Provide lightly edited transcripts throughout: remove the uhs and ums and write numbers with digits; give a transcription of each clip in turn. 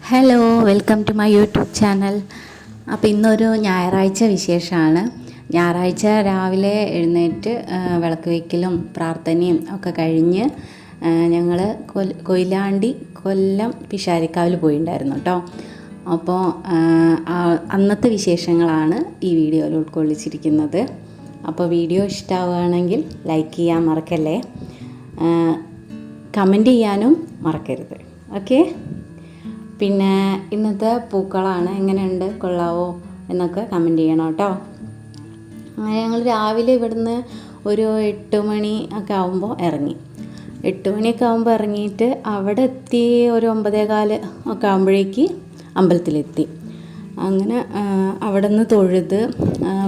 Hello, welcome to my YouTube channel. അപ്പോൾ ഇന്നൊരു ഞായറാഴ്ച വിശേഷമാണ്. ഞായറാഴ്ച രാവിലെ എഴുന്നേറ്റ് വിളക്ക് വയ്ക്കലും പ്രാർത്ഥനയും ഒക്കെ കഴിഞ്ഞ് ഞങ്ങൾ കൊയിലാണ്ടി കൊല്ലം പിഷാരിക്കാവിൽ പോയിട്ടുണ്ടായിരുന്നു കേട്ടോ. അപ്പോൾ അന്നത്തെ വിശേഷങ്ങളാണ് ഈ വീഡിയോയിൽ ഉൾക്കൊള്ളിച്ചിരിക്കുന്നത്. അപ്പോൾ വീഡിയോ ഇഷ്ടമാവുകയാണെങ്കിൽ ലൈക്ക് ചെയ്യാൻ മറക്കല്ലേ, കമൻറ്റ് ചെയ്യാനും മറക്കരുത്. ഓക്കെ. പിന്നെ ഇന്നത്തെ പൂക്കളാണ്, എങ്ങനെയുണ്ട്, കൊള്ളാവോ എന്നൊക്കെ കമൻറ്റ് ചെയ്യണം കേട്ടോ. അങ്ങനെ ഞങ്ങൾ രാവിലെ ഇവിടുന്ന് ഒരു 8 മണി ഒക്കെ ആകുമ്പോൾ ഇറങ്ങി. 8 മണിയൊക്കെ ആകുമ്പോൾ ഇറങ്ങിയിട്ട് അവിടെ എത്തി ഒരു 9:15 ഒക്കെ ആകുമ്പോഴേക്ക് അമ്പലത്തിലെത്തി. അങ്ങനെ അവിടെ നിന്ന് തൊഴുത്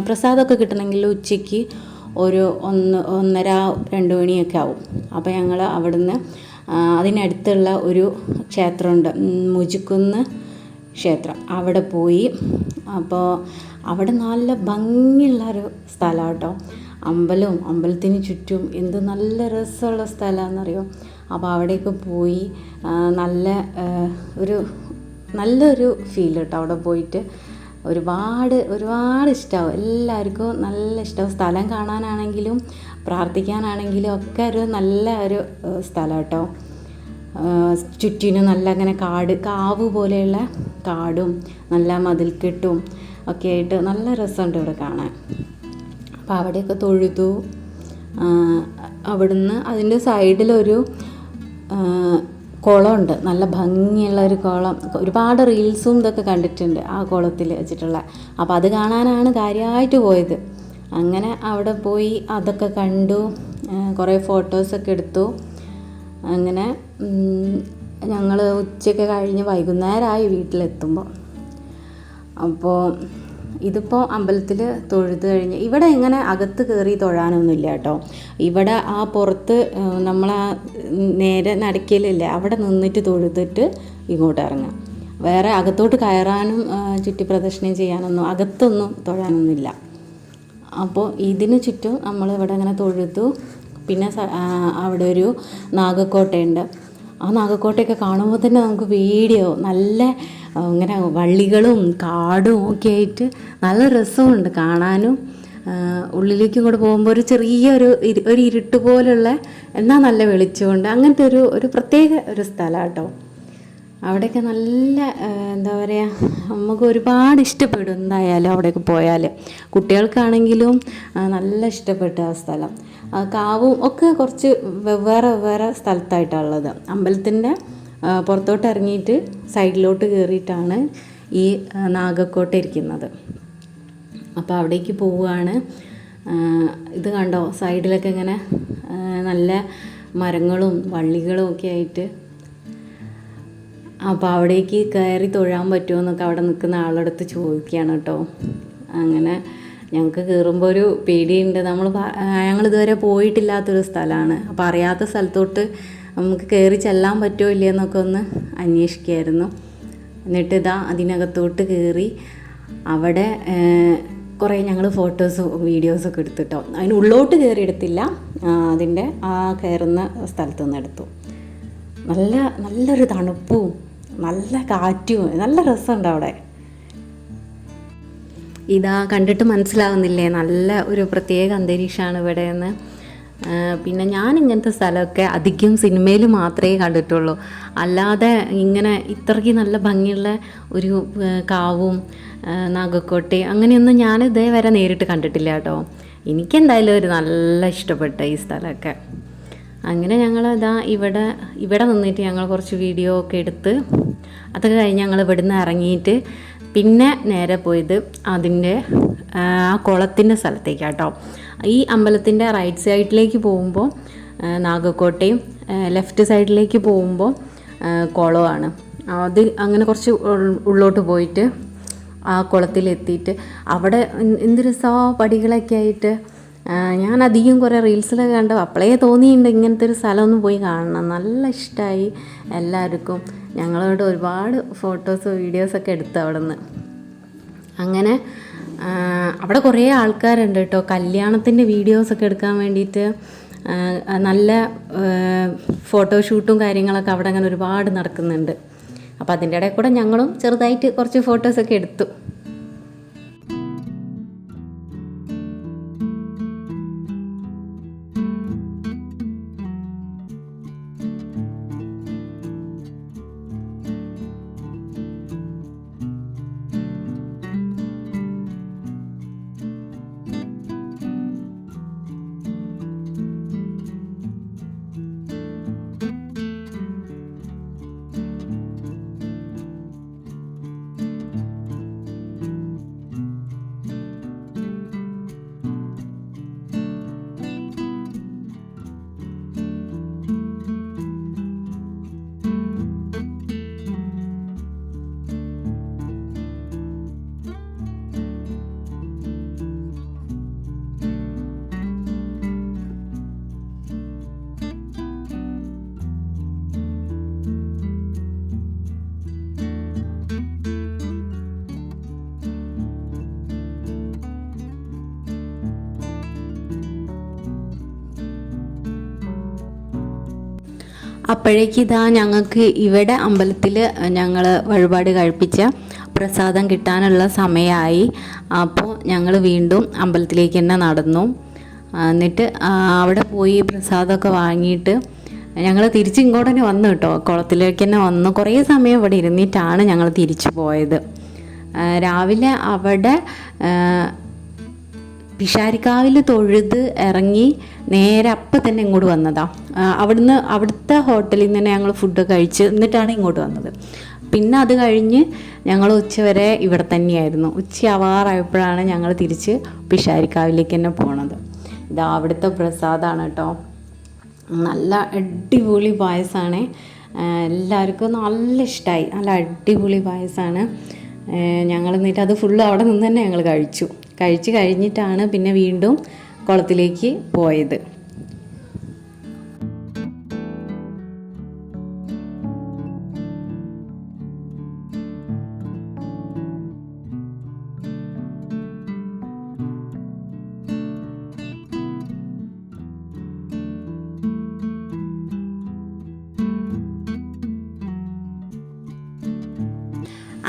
പ്രസാദമൊക്കെ കിട്ടണമെങ്കിൽ ഉച്ചയ്ക്ക് ഒരു 1:30-2 മണിയൊക്കെ ആവും. അപ്പോൾ ഞങ്ങൾ അവിടുന്ന് അതിനടുത്തുള്ള ഒരു ക്ഷേത്രമുണ്ട്, മുജിക്കുന്ന് ക്ഷേത്രം, അവിടെ പോയി. അപ്പോൾ അവിടെ നല്ല ഭംഗിയുള്ളൊരു സ്ഥലമാണ് കേട്ടോ. അമ്പലവും അമ്പലത്തിന് ചുറ്റും എന്ത് നല്ല രസമുള്ള സ്ഥലമാണെന്നറിയോ. അപ്പോൾ അവിടേക്ക് പോയി നല്ലൊരു ഫീൽ കേട്ടോ. അവിടെ പോയിട്ട് ഒരുപാട് ഇഷ്ടമാവും, എല്ലാവർക്കും നല്ല ഇഷ്ടമാവും. സ്ഥലം കാണാനാണെങ്കിലും പ്രാർത്ഥിക്കാനാണെങ്കിലും ഒക്കെ ഒരു നല്ല ഒരു സ്ഥലം കേട്ടോ. ചുറ്റിനും നല്ല അങ്ങനെ കാവ് പോലെയുള്ള കാടും നല്ല മതിൽക്കെട്ടും ഒക്കെ ആയിട്ട് നല്ല രസമുണ്ട് ഇവിടെ കാണാൻ. അപ്പോൾ അവിടെയൊക്കെ തൊഴുതു. അവിടുന്ന് അതിൻ്റെ സൈഡിലൊരു കുളമുണ്ട്, നല്ല ഭംഗിയുള്ള ഒരു കുളം. ഒരുപാട് റീൽസും ഇതൊക്കെ കണ്ടിട്ടുണ്ട് ആ കുളത്തിൽ വെച്ചിട്ടുള്ള. അപ്പോൾ അത് കാണാനാണ് കാര്യമായിട്ട് പോയത്. അങ്ങനെ അവിടെ പോയി അതൊക്കെ കണ്ടു, കുറേ ഫോട്ടോസൊക്കെ എടുത്തു. അങ്ങനെ ഞങ്ങൾ ഉച്ചയൊക്കെ കഴിഞ്ഞ് വൈകുന്നേരമായി വീട്ടിലെത്തുമ്പോൾ. അപ്പോൾ ഇതിപ്പോൾ അമ്പലത്തിൽ തൊഴുത് കഴിഞ്ഞ് ഇവിടെ ഇങ്ങനെ അകത്ത് കയറി തൊഴാനൊന്നുമില്ല കേട്ടോ. ഇവിടെ ആ പുറത്ത് നമ്മളാ നേരെ നടക്കലില്ലേ, അവിടെ നിന്നിട്ട് തൊഴുതിട്ട് ഇങ്ങോട്ട് ഇറങ്ങാം. വേറെ അകത്തോട്ട് കയറാനും ചുറ്റി പ്രദക്ഷിണം ചെയ്യാനൊന്നും അകത്തൊന്നും തൊഴാനൊന്നുമില്ല. അപ്പോൾ ഇതിന് ചുറ്റും നമ്മൾ ഇവിടെ ഇങ്ങനെ തൊഴുതു. പിന്നെ അവിടെ ഒരു നാഗക്കോട്ടയുണ്ട്. ആ നാഗക്കോട്ടയൊക്കെ കാണുമ്പോൾ തന്നെ നമുക്ക് പേടിയാവും. നല്ല ഇങ്ങനെ വള്ളികളും കാടും ഒക്കെ ആയിട്ട് നല്ല രസമുണ്ട് കാണാനും. ഉള്ളിലേക്കും കൂടെ പോകുമ്പോൾ ഒരു ചെറിയൊരു ഇരുട്ട് പോലുള്ള എന്നാൽ നല്ല വെളിച്ചമുണ്ട്. അങ്ങനത്തെ ഒരു പ്രത്യേക ഒരു സ്ഥലം കേട്ടോ. അവിടെയൊക്കെ നല്ല എന്താ പറയുക, നമുക്ക് ഒരുപാട് ഇഷ്ടപ്പെടും എന്തായാലും അവിടെയൊക്കെ പോയാൽ. കുട്ടികൾക്കാണെങ്കിലും നല്ല ഇഷ്ടപ്പെട്ടു ആ സ്ഥലം. കാവും ഒക്കെ കുറച്ച് വെവ്വേറെ സ്ഥലത്തായിട്ടുള്ളത്. അമ്പലത്തിൻ്റെ പുറത്തോട്ട് ഇറങ്ങിയിട്ട് സൈഡിലോട്ട് കയറിയിട്ടാണ് ഈ നാഗക്കോട്ട ഇരിക്കുന്നത്. അപ്പോൾ അവിടേക്ക് പോവുകയാണ്. ഇത് കണ്ടോ, സൈഡിലൊക്കെ ഇങ്ങനെ നല്ല മരങ്ങളും വള്ളികളും ഒക്കെ ആയിട്ട്. അപ്പോൾ അവിടേക്ക് കയറി തൊഴാൻ പറ്റുമോ എന്നൊക്കെ അവിടെ നിൽക്കുന്ന ആളടുത്ത് ചോദിക്കുകയാണ് കേട്ടോ. അങ്ങനെ ഞങ്ങൾക്ക് കയറുമ്പോൾ ഒരു പേടിയുണ്ട്. ഞങ്ങളിതുവരെ പോയിട്ടില്ലാത്തൊരു സ്ഥലമാണ്. അപ്പോൾ അറിയാത്ത സ്ഥലത്തോട്ട് നമുക്ക് കയറി ചെല്ലാൻ പറ്റുമോ ഇല്ലയെന്നൊക്കെ ഒന്ന് അന്വേഷിക്കുമായിരുന്നു. എന്നിട്ട് അതിനകത്തോട്ട് കയറി അവിടെ കുറേ ഞങ്ങൾ ഫോട്ടോസും വീഡിയോസൊക്കെ എടുത്തിട്ടോ. അതിനുള്ളോട്ട് കയറി എടുത്തില്ല, അതിൻ്റെ ആ കയറുന്ന സ്ഥലത്തുനിന്ന് എടുത്തു. നല്ലൊരു തണുപ്പും നല്ല കാറ്റും നല്ല രസമുണ്ട് അവിടെ. കണ്ടിട്ട് മനസ്സിലാവുന്നില്ലേ, നല്ല ഒരു പ്രത്യേക അന്തരീക്ഷമാണ് ഇവിടെ എന്ന്. പിന്നെ ഞാൻ ഇങ്ങനത്തെ സ്ഥലമൊക്കെ അധികം സിനിമയിൽ മാത്രമേ കണ്ടിട്ടുള്ളൂ. അല്ലാതെ ഇങ്ങനെ ഇത്രയ്ക്ക് നല്ല ഭംഗിയുള്ള ഒരു കാവും നാഗക്കോട്ടയും അങ്ങനെയൊന്നും ഞാൻ ഇതേവരെ നേരിട്ട് കണ്ടിട്ടില്ല കേട്ടോ. എനിക്കെന്തായാലും ഒരു നല്ല ഇഷ്ടപ്പെട്ട ഈ സ്ഥലമൊക്കെ. അങ്ങനെ ഞങ്ങൾ ഇവിടെ നിന്നിട്ട് ഞങ്ങൾ കുറച്ച് വീഡിയോ ഒക്കെ എടുത്ത് അതൊക്കെ കഴിഞ്ഞ് ഞങ്ങൾ ഇവിടുന്ന് ഇറങ്ങിയിട്ട് പിന്നെ നേരെ പോയത് അതിൻ്റെ ആ കുളത്തിൻ്റെ സ്ഥലത്തേക്കാട്ടോ. ഈ അമ്പലത്തിൻ്റെ റൈറ്റ് സൈഡിലേക്ക് പോകുമ്പോൾ നാഗക്കോട്ടയും ലെഫ്റ്റ് സൈഡിലേക്ക് പോകുമ്പോൾ കുളമാണ്. അത് അങ്ങനെ കുറച്ച് ഉള്ളോട്ട് പോയിട്ട് ആ കുളത്തിലെത്തിയിട്ട് അവിടെ എന്ത് രസമാണ്, പടികളൊക്കെ ആയിട്ട്. ഞാൻ അധികം കുറേ റീൽസിലൊക്കെ കണ്ടു, അപ്പോഴേ തോന്നിയിട്ടുണ്ട് ഇങ്ങനത്തെ ഒരു സ്ഥലമൊന്നും പോയി കാണണം. നല്ല ഇഷ്ടമായി എല്ലാവർക്കും. ഞങ്ങളോട് ഒരുപാട് ഫോട്ടോസ് വീഡിയോസൊക്കെ എടുത്തു അവിടെ നിന്ന്. അങ്ങനെ അവിടെ കുറേ ആൾക്കാരുണ്ട് കേട്ടോ. കല്യാണത്തിൻ്റെ വീഡിയോസൊക്കെ എടുക്കാൻ വേണ്ടിയിട്ട് നല്ല ഫോട്ടോഷൂട്ടും കാര്യങ്ങളൊക്കെ അവിടെ അങ്ങനെ ഒരുപാട് നടക്കുന്നുണ്ട്. അപ്പോൾ അതിൻ്റെ ഇടയിൽ കൂടെ ഞങ്ങളും ചെറുതായിട്ട് കുറച്ച് ഫോട്ടോസൊക്കെ എടുത്തു. അപ്പോഴേക്ക് ഇതാ ഞങ്ങൾക്ക് ഇവിടെ അമ്പലത്തിൽ ഞങ്ങൾ വഴിപാട് കഴിപ്പിച്ച പ്രസാദം കിട്ടാനുള്ള സമയമായി. അപ്പോൾ ഞങ്ങൾ വീണ്ടും അമ്പലത്തിലേക്ക് തന്നെ നടന്നു. എന്നിട്ട് അവിടെ പോയി പ്രസാദമൊക്കെ വാങ്ങിയിട്ട് ഞങ്ങൾ തിരിച്ച് ഇങ്ങോട്ട് തന്നെ വന്നു കേട്ടോ. കുളത്തിലേക്ക് തന്നെ വന്നു. കുറേ സമയം ഇവിടെ ഇരുന്നിട്ടാണ് ഞങ്ങൾ തിരിച്ചു പോയത്. രാവിലെ അവിടെ പിഷാരിക്കാവിൽ തൊഴുത് ഇറങ്ങി നേരെ അപ്പം തന്നെ ഇങ്ങോട്ട് വന്നതാണ്. അവിടുത്തെ ഹോട്ടലിൽ നിന്ന് തന്നെ ഞങ്ങൾ ഫുഡ് കഴിച്ച് എന്നിട്ടാണ് ഇങ്ങോട്ട് വന്നത്. പിന്നെ അത് കഴിഞ്ഞ് ഞങ്ങൾ ഉച്ചവരെ ഇവിടെ തന്നെയായിരുന്നു. ഉച്ചയാവാറായപ്പോഴാണ് ഞങ്ങൾ തിരിച്ച് പിഷാരിക്കാവിലേക്ക് തന്നെ പോണത്. ഇതാ അവിടുത്തെ പ്രസാദമാണ് കേട്ടോ. നല്ല അടിപൊളി പായസമാണ്. എല്ലാവർക്കും നല്ല ഇഷ്ടമായി. നല്ല അടിപൊളി പായസമാണ്. ഞങ്ങൾ എന്നിട്ട് അത് ഫുള്ള് അവിടെ നിന്ന് തന്നെ ഞങ്ങൾ കഴിച്ച് കഴിഞ്ഞിട്ടാണ് പിന്നെ വീണ്ടും കുളത്തിലേക്ക് പോയത്.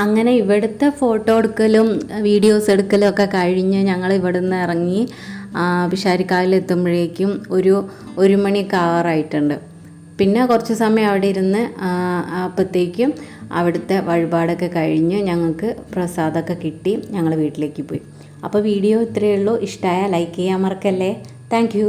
അങ്ങനെ ഇവിടുത്തെ ഫോട്ടോ എടുക്കലും വീഡിയോസ് എടുക്കലും ഒക്കെ കഴിഞ്ഞ് ഞങ്ങൾ ഇവിടെ നിന്ന് ഇറങ്ങി പിഷാരിക്കാവിലെത്തുമ്പോഴേക്കും ഒരു 1 മണിയൊക്കെ ആവാറായിട്ടുണ്ട്. പിന്നെ കുറച്ച് സമയം അവിടെ ഇരുന്ന് അപ്പോഴത്തേക്കും അവിടുത്തെ വഴിപാടൊക്കെ കഴിഞ്ഞ് ഞങ്ങൾക്ക് പ്രസാദമൊക്കെ കിട്ടി. ഞങ്ങൾ വീട്ടിലേക്ക് പോയി. അപ്പോൾ വീഡിയോ ഇത്രയേ ഉള്ളൂ. ഇഷ്ടമായാൽ ലൈക്ക് ചെയ്യാൻ മറക്കല്ലേ. Thank you.